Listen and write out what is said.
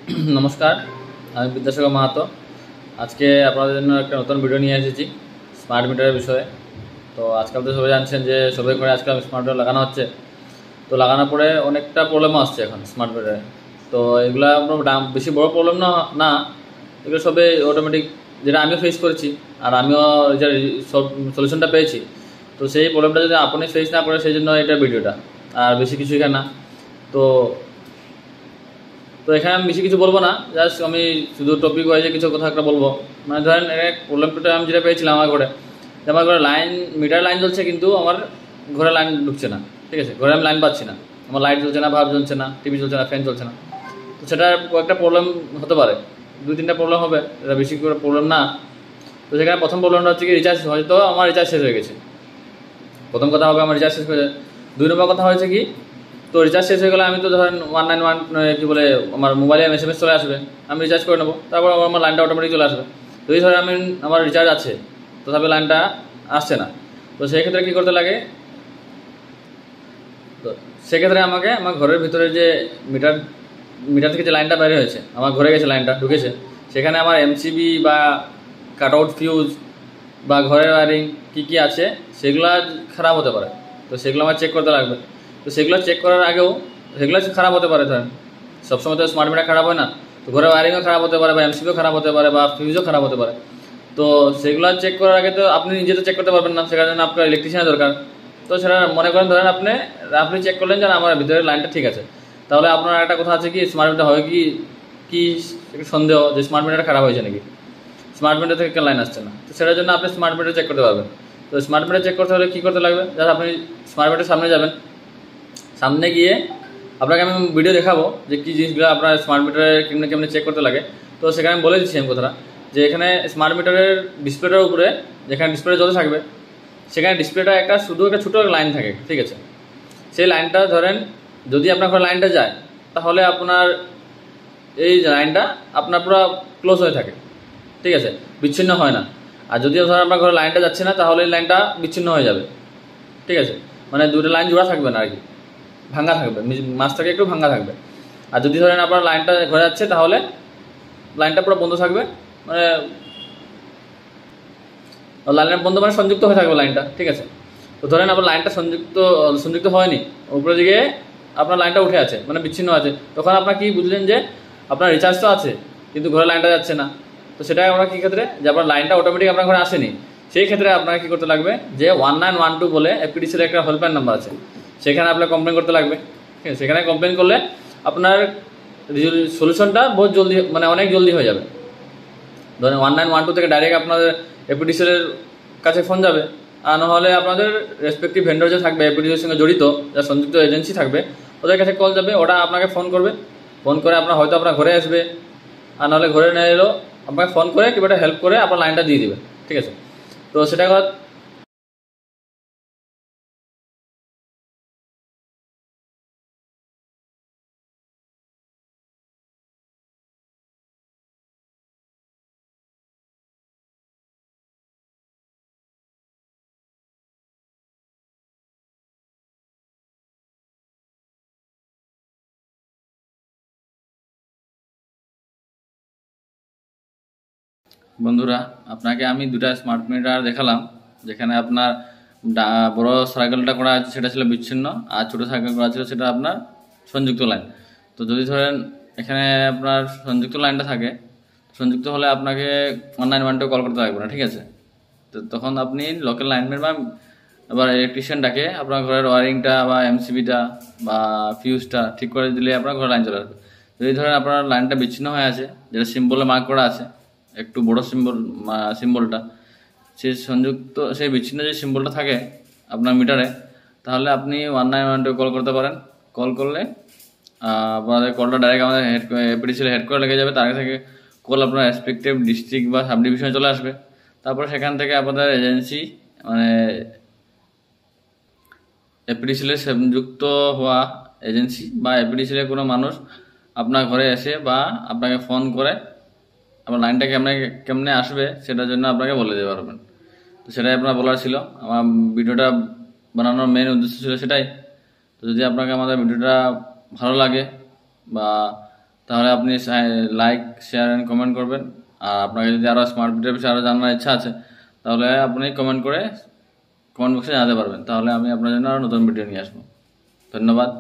নমস্কার, আমি বিদ্যাসাগর মাহাতো। আজকে আপনাদের জন্য একটা নতুন ভিডিও নিয়ে এসেছি স্মার্ট মিটারের বিষয়ে। তো আজকাল তো সবাই জানছেন যে সবাই ঘরে আজকাল স্মার্ট মিটার লাগানো হচ্ছে। তো লাগানোর পরে অনেকটা প্রবলেমও আসছে এখন স্মার্ট মিটারে। তো এগুলা বেশি বড় প্রবলেম না, এগুলো সবে অটোমেটিক, যেটা আমিও ফেস করেছি আর আমিও সব সলিউশনটা পেয়েছি। তো সেই প্রবলেমটা যদি আপনি ফেস না করে, সেই জন্য এটা ভিডিওটা, আর বেশি কিছু এখানে না। তো তো এখানে আমি বেশি কিছু বলবো না, জাস্ট আমি শুধু টপিক ওয়াইজে কিছু কথা একটা বলবো। মানে ধরেন প্রবলেমটা আমি যেটা পেয়েছিলাম আমার ঘরে, যে আমার ঘরে মিটার লাইন জ্বলছে কিন্তু আমার ঘরে লাইন ঢুকছে না। ঠিক আছে, ঘরে আমি লাইন পাচ্ছি না, আমার লাইট জ্বলছে না, ভাল্ব জ্বলছে না, টিভি জ্বলছে না, ফ্যান চলছে না। তো সেটার কয়েকটা প্রবলেম হতে পারে, 2-3টা প্রবলেম হবে, এটা বেশি করে প্রবলেম না। তো সেখানে প্রথম প্রবলেমটা হচ্ছে কি, রিচার্জ হয়তো আমার রিচার্জ শেষ হয়ে গেছে। প্রথম কথা হবে আমার রিচার্জ শেষ হয়ে যায়। 2 নম্বর কথা হয়েছে কি, তো রিচার্জ শেষ হয়ে গেলে আমি তো ধরেন 191 কি বলে আমার মোবাইলে SMS চলে আসবে, আমি রিচার্জ করে নেবো, তারপর আমার লাইনটা অটোমেটিক চলে আসবে। যদি ধরেন আমার রিচার্জ আছে, তথাপি লাইনটা আসছে না, তো সেই ক্ষেত্রে কী করতে লাগে, তো সেক্ষেত্রে আমাকে আমার ঘরের ভিতরে যে মিটার থেকে যে লাইনটা বের হয়েছে, আমার ঘরে গেছে, লাইনটা ঢুকেছে, সেখানে আমার MCB বা কাট আউট ফিউজ বা ঘরের ওয়ারিং কী আছে সেগুলো খারাপ হতে পারে। তো সেগুলো আমার চেক করতে লাগবে। তো সেগুলো চেক করার আগেও সেগুলো খারাপ হতে পারে। ধরেন সবসময় তো স্মার্ট মিটার খারাপ হয় না, তো ঘরের ওয়ারিংও খারাপ হতে পারে, বা MCBও খারাপ হতে পারে, বা ফিউজও খারাপ হতে পারে। তো সেগুলো চেক করার আগে তো আপনি নিজে তো চেক করতে পারবেন না, সেটার জন্য আপনার ইলেকট্রিশিয়ানের দরকার। তো সেটা মনে করেন, ধরেন আপনি চেক করলেন যে আমার ভিতরে লাইনটা ঠিক আছে, তাহলে আপনার একটা কথা আছে কি, স্মার্ট মিটার হবে কি কি সন্দেহ যে স্মার্ট মিটার খারাপ হয়েছে নাকি, স্মার্ট মিটার থেকে লাইন আসছে না। তো সেটার জন্য আপনি স্মার্ট মিটার চেক করতে পারবেন। তো স্মার্ট মিটার চেক করতে হলে কী করতে লাগবে, যাতে আপনি স্মার্ট মিটারের সামনে যাবেন, সামনে গিয়ে আপনাকে আমি ভিডিও দেখাবো যে কী জিনিসগুলো আপনার স্মার্ট মিটারে কেমনে কেমনে চেক করতে লাগে। তো সেখানে আমি বলে দিচ্ছি আমি কথাটা, যে এখানে স্মার্ট মিটারের ডিসপ্লেটার উপরে, যেখানে ডিসপ্লে জ্বলতে থাকবে, সেখানে ডিসপ্লেটা শুধু একটা ছোটো লাইন থাকে। ঠিক আছে, সেই লাইনটা ধরেন যদি আপনার ঘরে লাইনটা যায়, তাহলে আপনার এই লাইনটা আপনার পুরো ক্লোজ হয়ে থাকে। ঠিক আছে, বিচ্ছিন্ন হয় না। আর যদিও ধরেন আপনার ঘরে লাইনটা যাচ্ছে না, তাহলে এই লাইনটা বিচ্ছিন্ন হয়ে যাবে। ঠিক আছে, মানে দুটো লাইন জোড়া থাকবে না আর কি, ভাঙ্গা থাকবে, মাছ থেকে একটু ভাঙ্গা থাকবে। আর যদি ধরেন আপনার লাইনটা ঘরে যাচ্ছে, তাহলে লাইনটা পুরো বন্ধ থাকবে, মানে লাইনটা বন্ধ মানে সংযুক্ত হয়ে থাকবে লাইনটা। ঠিক আছে, তো ধরেন আপনার লাইনটা সংযুক্ত হয়নি, উপরের দিকে আপনার লাইনটা উঠে আছে, মানে বিচ্ছিন্ন আছে, তখন আপনার কি বুঝলেন যে আপনার রিচার্জ তো আছে কিন্তু ঘরে লাইনটা যাচ্ছে না। তো সেটাই আমরা কী ক্ষেত্রে, যে আপনার লাইনটা অটোমেটিক আপনার ঘরে আসেনি, সেই ক্ষেত্রে আপনাকে কী করতে লাগবে, যে 1912 বলে FPDCর একটা হেল্পলাইন নাম্বার আছে, সেখানে আপনার কমপ্লেন করতে লাগবে। ঠিক আছে, সেখানে কমপ্লেন করলে আপনার সলিউশনটা বহুত জলদি, মানে অনেক জলদি হয়ে যাবে। ধরেন 1912 থেকে ডাইরেক্ট আপনাদের FPDCর কাছে ফোন যাবে, আর নাহলে আপনাদের রেসপেক্টিভ ভেন্ডর যে থাকবে FPDCর সঙ্গে জড়িত, যা সংযুক্ত এজেন্সি থাকবে, ওদের কাছে কল যাবে, ওরা আপনাকে ফোন করবে। ফোন করে হয়তো আপনার ঘরে আসবে, আর নাহলে ঘরে না এলেও আপনাকে ফোন করে কিংবা হেল্প করে আপনার লাইনটা দিয়ে দিবে। ঠিক আছে, তো সেটা বন্ধুরা, আপনাকে আমি 2টা স্মার্ট মিটার দেখালাম, যেখানে আপনার বড় সার্কেলটা করা আছে সেটা ছিল বিচ্ছিন্ন, আর ছোটো সার্কেল করা ছিল সেটা আপনার সংযুক্ত লাইন। তো যদি ধরেন এখানে আপনার সংযুক্ত লাইনটা থাকে, সংযুক্ত হলে আপনাকে 1912 কল করতে লাগবে না। ঠিক আছে, তো তখন আপনি লোকাল লাইনম্যান বা আবার ইলেকট্রিশিয়ান ডাকে আপনার ঘরের ওয়ারিংটা বা MCBটা বা ফিউজটা ঠিক করে দিলে আপনার ঘরে লাইন চলে আসবে। যদি ধরেন আপনার লাইনটা বিচ্ছিন্ন হয়ে আছে, যেটা সিম্বলে মার্ক করা আছে, একটু বড় সিম্বলটা, সেই বিচ্ছিন্ন যে সিম্বলটা থাকে আপনার মিটারে, তাহলে আপনি 1912 কল করতে পারেন। কল করলে আপনাদের কলটা ডাইরেক্ট আমাদের FPDCর হেডকোয়ার্টার লেগে যাবে, তার থেকে কল আপনার রেসপেক্টিভ ডিস্ট্রিক্ট বা সাব ডিভিশনে চলে আসবে। তারপরে সেখান থেকে আপনাদের এজেন্সি, মানে FPDCর সংযুক্ত হওয়া এজেন্সি বা FPDCর কোনো মানুষ আপনার ঘরে এসে বা আপনাকে ফোন করে আপনার লাইনটা কেমনে আসবে সেটার জন্য আপনাকে বলে দিতে পারবেন। তো সেটাই আপনার বলার ছিল, আমার ভিডিওটা বানানোর মেন উদ্দেশ্য ছিল সেটাই। তো যদি আপনাকে আমাদের ভিডিওটা ভালো লাগে বা তাহলে আপনি লাইক, শেয়ার অ্যান্ড কমেন্ট করবেন। আর আপনাকে যদি আরও স্মার্ট মিটার বিষয়ে আরও জানার ইচ্ছা আছে তাহলে আপনি কমেন্ট বক্সে জানাতে পারবেন। তাহলে আমি আপনার জন্য আরও নতুন ভিডিও নিয়ে আসবো। ধন্যবাদ।